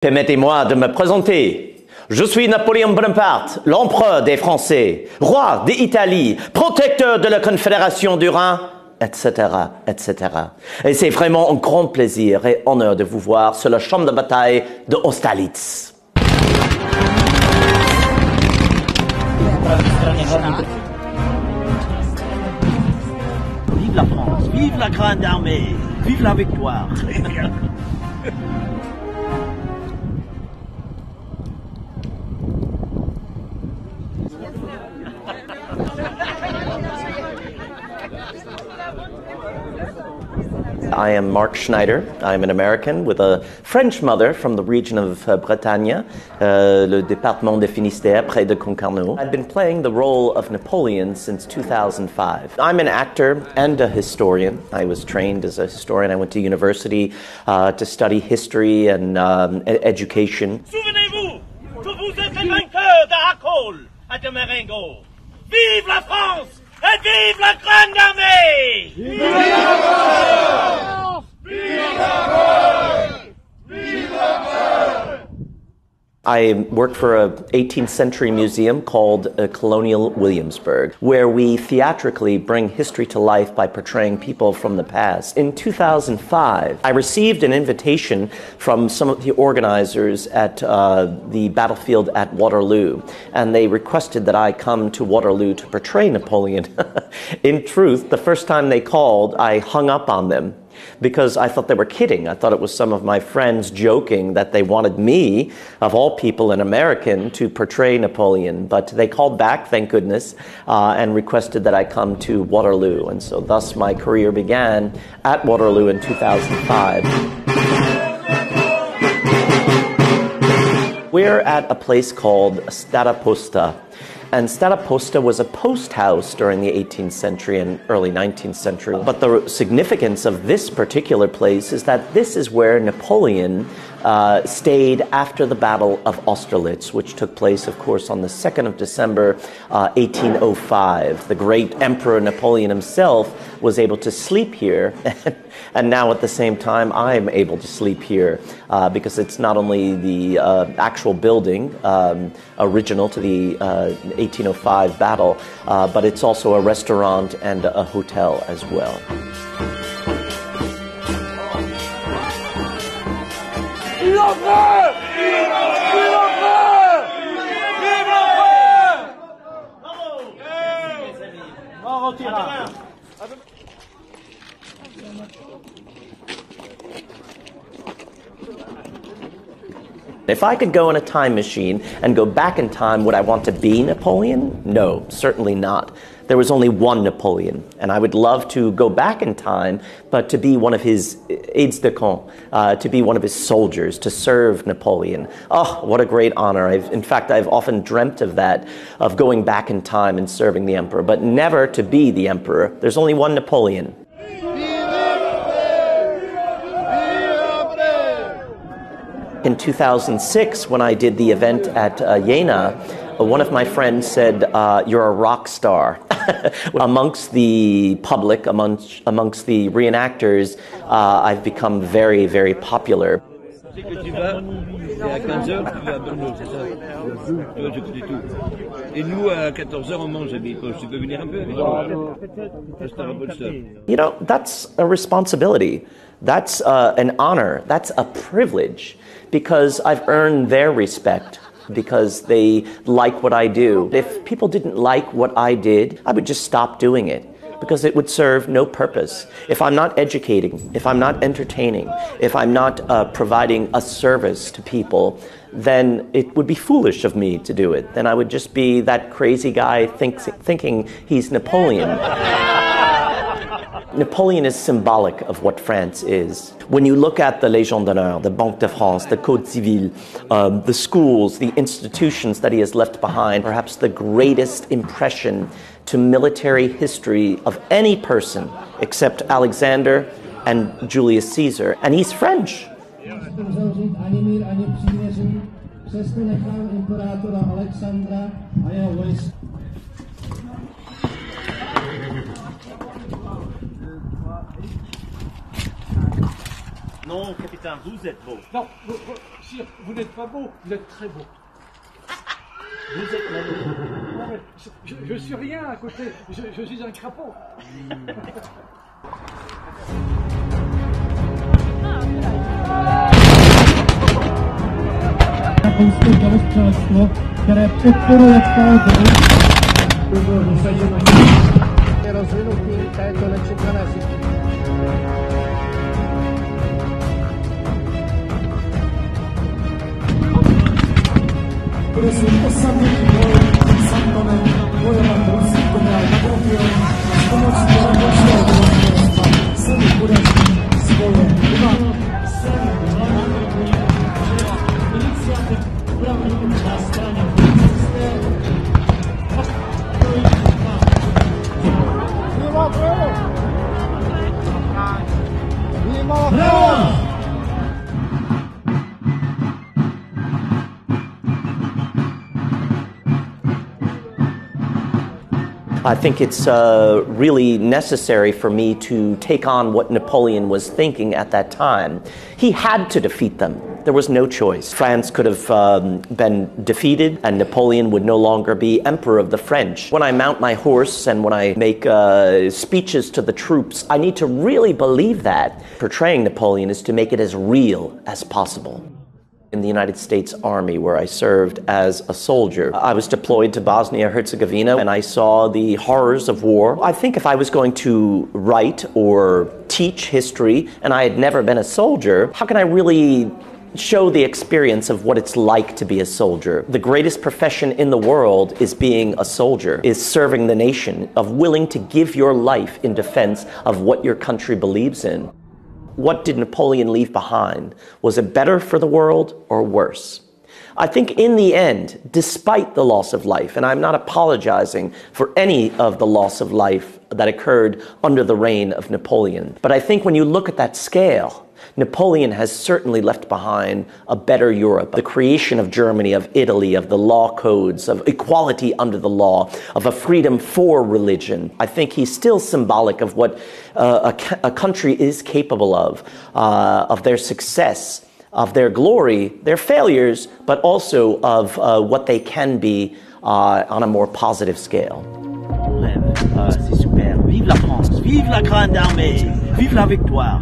Permettez-moi de me présenter. Je suis Napoléon Bonaparte, l'empereur des Français, roi d'Italie, protecteur de la Confédération du Rhin, etc., etc. Et c'est vraiment un grand plaisir et honneur de vous voir sur le champ de bataille de Austerlitz. Vive la France, vive la grande armée, vive la victoire. I am Mark Schneider. I'm an American with a French mother from the region of Bretagne, le département de Finistère, près de Concarneau. I've been playing the role of Napoleon since 2005. I'm an actor and a historian. I was trained as a historian. I went to university to study history and education. Souvenez-vous que vous êtes les vainqueurs d'Arcole à de Marengo. Vive la France et vive la grande armée! Vive la France! Vive la France! Vive la France! I work for an 18th century museum called Colonial Williamsburg, where we theatrically bring history to life by portraying people from the past. In 2005, I received an invitation from some of the organizers at the battlefield at Waterloo, and they requested that I come to Waterloo to portray Napoleon. In truth, the first time they called, I hung up on them, because I thought they were kidding. I thought it was some of my friends joking that they wanted me, of all people, an American, to portray Napoleon. But they called back, thank goodness, and requested that I come to Waterloo. And so thus my career began at Waterloo in 2005. We're at a place called Stadaposta. And Stadaposta was a post house during the 18th century and early 19th century. But the significance of this particular place is that this is where Napoleon stayed after the Battle of Austerlitz, which took place, of course, on the 2nd of December, 1805. The great Emperor Napoleon himself was able to sleep here, and now at the same time I'm able to sleep here because it's not only the actual building original to the 1805 battle, but it's also a restaurant and a hotel as well. If I could go in a time machine and go back in time, would I want to be Napoleon? No, certainly not. There was only one Napoleon, and I would love to go back in time, but to be one of his aides-de-camp, to be one of his soldiers, to serve Napoleon. Oh, what a great honor. In fact, I've often dreamt of that, of going back in time and serving the emperor, but never to be the emperor. There's only one Napoleon. In 2006, when I did the event at Jena, one of my friends said, you're a rock star. Amongst the public, amongst the reenactors, I've become very, very popular. You know, that's a responsibility. That's an honor. That's a privilege, because I've earned their respect, because they like what I do. If people didn't like what I did, I would just stop doing it, because it would serve no purpose. If I'm not educating, if I'm not entertaining, if I'm not providing a service to people, then it would be foolish of me to do it. Then I would just be that crazy guy thinking he's Napoleon. Napoleon is symbolic of what France is. When you look at the Légion d'honneur, the Banque de France, the Code Civil, the schools, the institutions that he has left behind, perhaps the greatest impression to military history of any person except Alexander and Julius Caesar. And he's French. Non, capitaine, vous êtes beau. Non, sire, vous n'êtes pas beau, vous êtes très beau. Vous êtes magnifique. Je suis rien à côté, je suis un crapaud. Které podporuje rozvinutí této nečekané situace. Bude svým osamělým bojem s Antonem bojovat ruský generál Napoleon a s pomocí revolučního obyvatelstva se mu podaří svoje vymáhat. Iniciativ upravený na straně komunisté. I think it's really necessary for me to take on what Napoleon was thinking at that time. He had to defeat them. There was no choice. France could have been defeated and Napoleon would no longer be emperor of the French. When I mount my horse and when I make speeches to the troops, I need to really believe that. Portraying Napoleon is to make it as real as possible. In the United States Army, where I served as a soldier, I was deployed to Bosnia-Herzegovina and I saw the horrors of war. I think if I was going to write or teach history and I had never been a soldier, how can I really show the experience of what it's like to be a soldier? The greatest profession in the world is being a soldier, is serving the nation, of willing to give your life in defense of what your country believes in. What did Napoleon leave behind? Was it better for the world or worse? I think in the end, despite the loss of life, and I'm not apologizing for any of the loss of life that occurred under the reign of Napoleon, but I think when you look at that scale, Napoleon has certainly left behind a better Europe, the creation of Germany, of Italy, of the law codes, of equality under the law, of a freedom for religion. I think he's still symbolic of what a country is capable of their success, of their glory, their failures, but also of what they can be on a more positive scale. C'est super. Vive la France, vive la grande armée, vive la victoire.